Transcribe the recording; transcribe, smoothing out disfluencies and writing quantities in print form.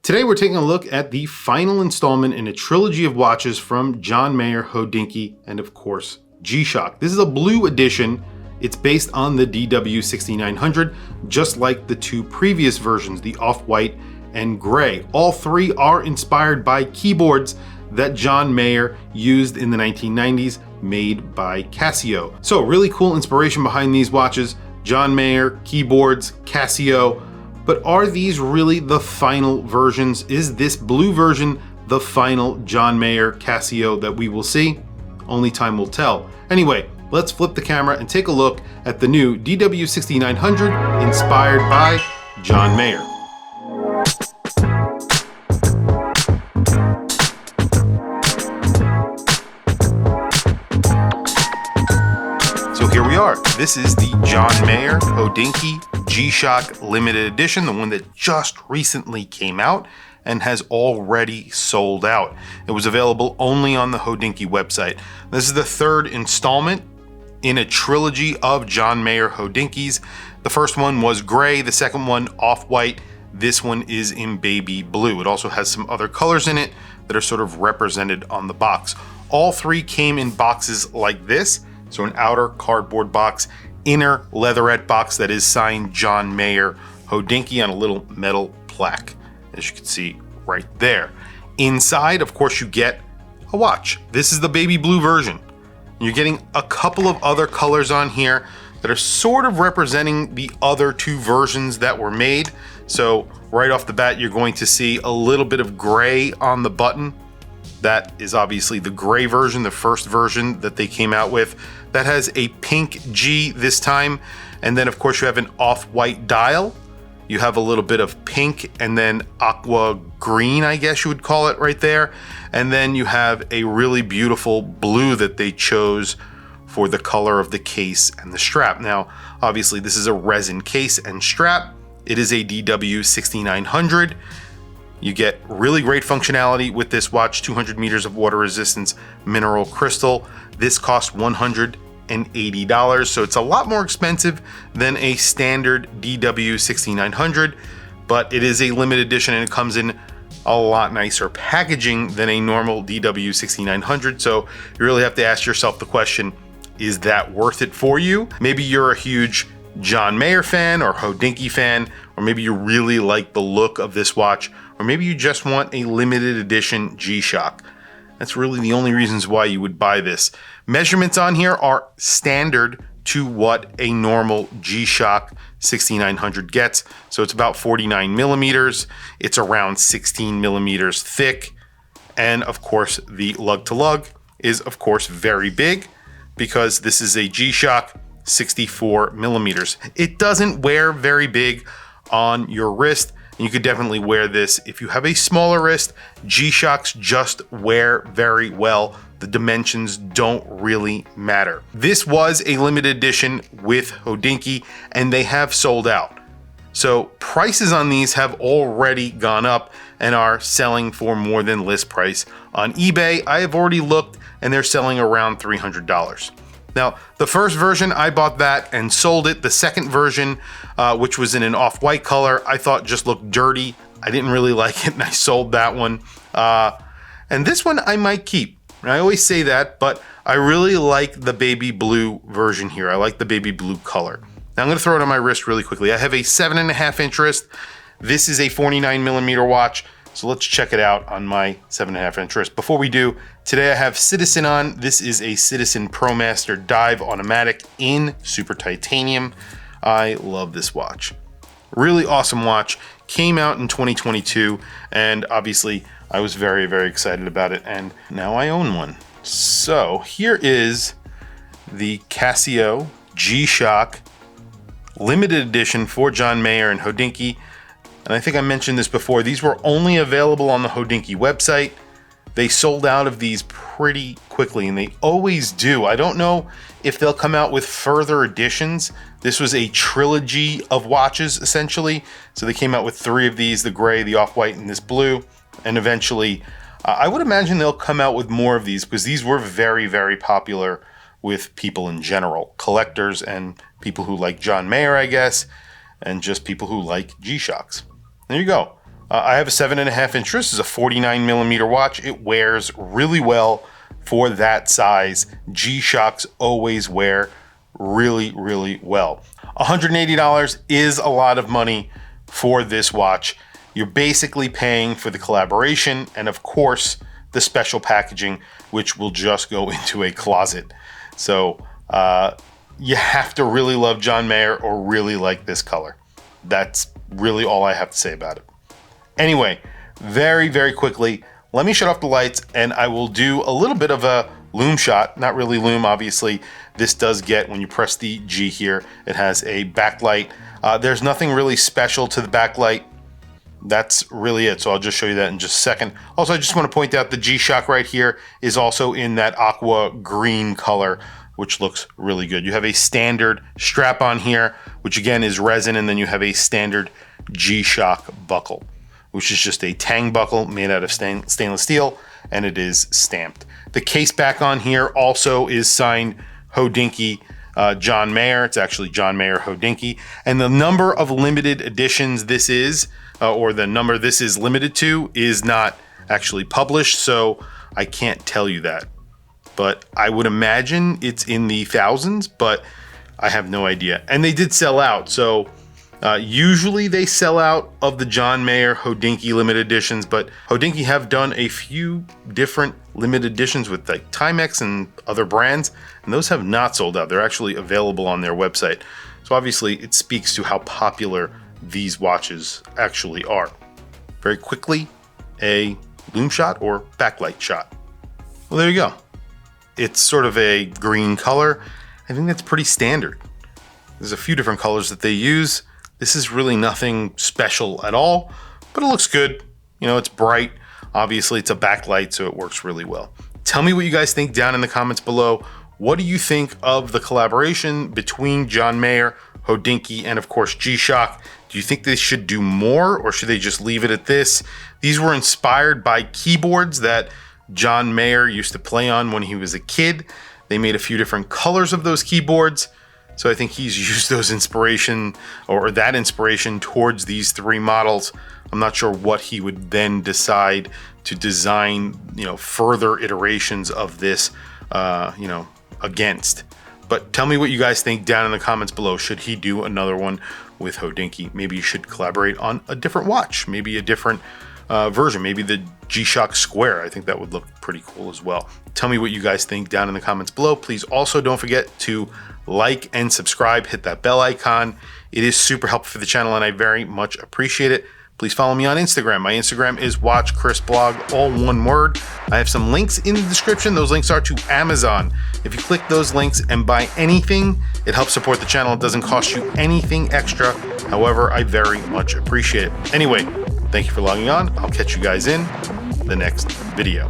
Today we're taking a look at the final installment in a trilogy of watches from John Mayer, Hodinkee, and of course G-Shock. This is a blue edition. It's based on the DW6900, just like the two previous versions, the off-white and gray. All three are inspired by keyboards that John Mayer used in the 1990s, made by Casio. So really cool inspiration behind these watches. John Mayer, keyboards, Casio. But are these really the final versions? Is this blue version the final John Mayer Casio that we will see? Only time will tell. Anyway, let's flip the camera and take a look at the new DW6900 inspired by John Mayer. So here we are. This is the John Mayer Hodinkee G-Shock limited edition, the one that just recently came out and has already sold out. It was available only on the Hodinkee website. This is the third installment in a trilogy of John Mayer Hodinkees. The first one was gray, the second one off-white. This one is in baby blue. It also has some other colors in it that are sort of represented on the box. All three came in boxes like this. So an outer cardboard box, inner leatherette box that is signed John Mayer Hodinkee on a little metal plaque, as you can see right there. Inside, of course, you get a watch. This is the baby blue version. You're getting a couple of other colors on here that are sort of representing the other two versions that were made. So right off the bat, you're going to see a little bit of gray on the button. That is obviously the gray version, the first version that they came out with. That has a pink G this time. And then of course you have an off-white dial. You have a little bit of pink and then aqua green, I guess you would call it right there. And then you have a really beautiful blue that they chose for the color of the case and the strap. Now, obviously this is a resin case and strap. It is a DW6900. You get really great functionality with this watch, 200 meters of water resistance mineral crystal. This costs $180, so it's a lot more expensive than a standard DW6900, but it is a limited edition and it comes in a lot nicer packaging than a normal DW6900. So you really have to ask yourself the question, is that worth it for you? Maybe you're a huge John Mayer fan or Hodinkee fan, or maybe you really like the look of this watch, or maybe you just want a limited edition G-Shock. That's really the only reasons why you would buy this. Measurements on here are standard to what a normal G-Shock 6900 gets. So it's about 49 millimeters. It's around 16 millimeters thick. And of course, the lug to lug is of course very big because this is a G-Shock 64 millimeters. It doesn't wear very big on your wrist. You could definitely wear this if you have a smaller wrist. G-Shocks just wear very well. The dimensions don't really matter. This was a limited edition with Hodinkee and they have sold out. So prices on these have already gone up and are selling for more than list price on eBay. I have already looked and they're selling around $300. Now, the first version, I bought that and sold it. The second version, which was in an off-white color, I thought just looked dirty. I didn't really like it and I sold that one. And this one I might keep. And I always say that, but I really like the baby blue version here. I like the baby blue color. Now I'm gonna throw it on my wrist really quickly. I have a 7.5 inch wrist. This is a 49 millimeter watch. So let's check it out on my 7.5 inch wrist. Before we do, today I have Citizen on. This is a Citizen ProMaster Dive Automatic in super titanium. I love this watch. Really awesome watch. Came out in 2022 and obviously I was very, very excited about it and now I own one. So here is the Casio G-Shock limited edition for John Mayer and Hodinkee. And I think I mentioned this before, these were only available on the Hodinkee website. They sold out of these pretty quickly, and they always do. I don't know if they'll come out with further editions. This was a trilogy of watches, essentially. So they came out with 3 of these, the gray, the off-white, and this blue. And eventually, I would imagine they'll come out with more of these because these were very, very popular with people in general. Collectors and people who like John Mayer, I guess, and just people who like G-Shocks. There you go. I have a 7.5-inch wrist. This is a 49mm watch. It wears really well for that size. G-Shocks always wear really, really well. $180 is a lot of money for this watch. You're basically paying for the collaboration and of course the special packaging, which will just go into a closet. So you have to really love John Mayer or really like this color. That's really all I have to say about it. Anyway, very, very quickly, let me shut off the lights and I will do a little bit of a lume shot. Not really lume, obviously. This does get, when you press the G here, it has a backlight. There's nothing really special to the backlight. That's really it. So I'll just show you that in just a second. Also, I just want to point out the G-Shock right here is also in that aqua green color, which looks really good. You have a standard strap on here, which again is resin, and then you have a standard G-Shock buckle, which is just a tang buckle made out of stainless steel, and it is stamped. The case back on here also is signed Hodinkee John Mayer. It's actually John Mayer Hodinkee. And the number of limited editions this is, or the number this is limited to, is not actually published, so I can't tell you that. But I would imagine it's in the thousands, but I have no idea. And they did sell out, so usually they sell out of the John Mayer Hodinkee limited editions, but Hodinkee have done a few different limited editions with like Timex and other brands, and those have not sold out. They're actually available on their website. So obviously it speaks to how popular these watches actually are. Very quickly, a lume shot or backlight shot. Well, there you go. It's sort of a green color. I think that's pretty standard. There's a few different colors that they use. This is really nothing special at all, but it looks good. You know, it's bright. Obviously, it's a backlight, so it works really well. Tell me what you guys think down in the comments below. What do you think of the collaboration between John Mayer, Hodinkee, and of course G-Shock? Do you think they should do more, or should they just leave it at this? These were inspired by keyboards that John Mayer used to play on when he was a kid. They made a few different colors of those keyboards. So I think he's used those inspiration or that inspiration towards these three models. I'm not sure what he would then decide to design, further iterations of this, against. But tell me what you guys think down in the comments below. Should he do another one with Hodinkee? Maybe you should collaborate on a different watch, maybe a different version, maybe the G-Shock Square. I think that would look pretty cool as well. Tell me what you guys think down in the comments below. Please also don't forget to like and subscribe, hit that bell icon. It is super helpful for the channel and I very much appreciate it. Please follow me on Instagram. My Instagram is WatchChrisBlog, all one word. I have some links in the description. Those links are to Amazon. If you click those links and buy anything, it helps support the channel. It doesn't cost you anything extra. However, I very much appreciate it. Anyway, thank you for logging on. I'll catch you guys in the next video.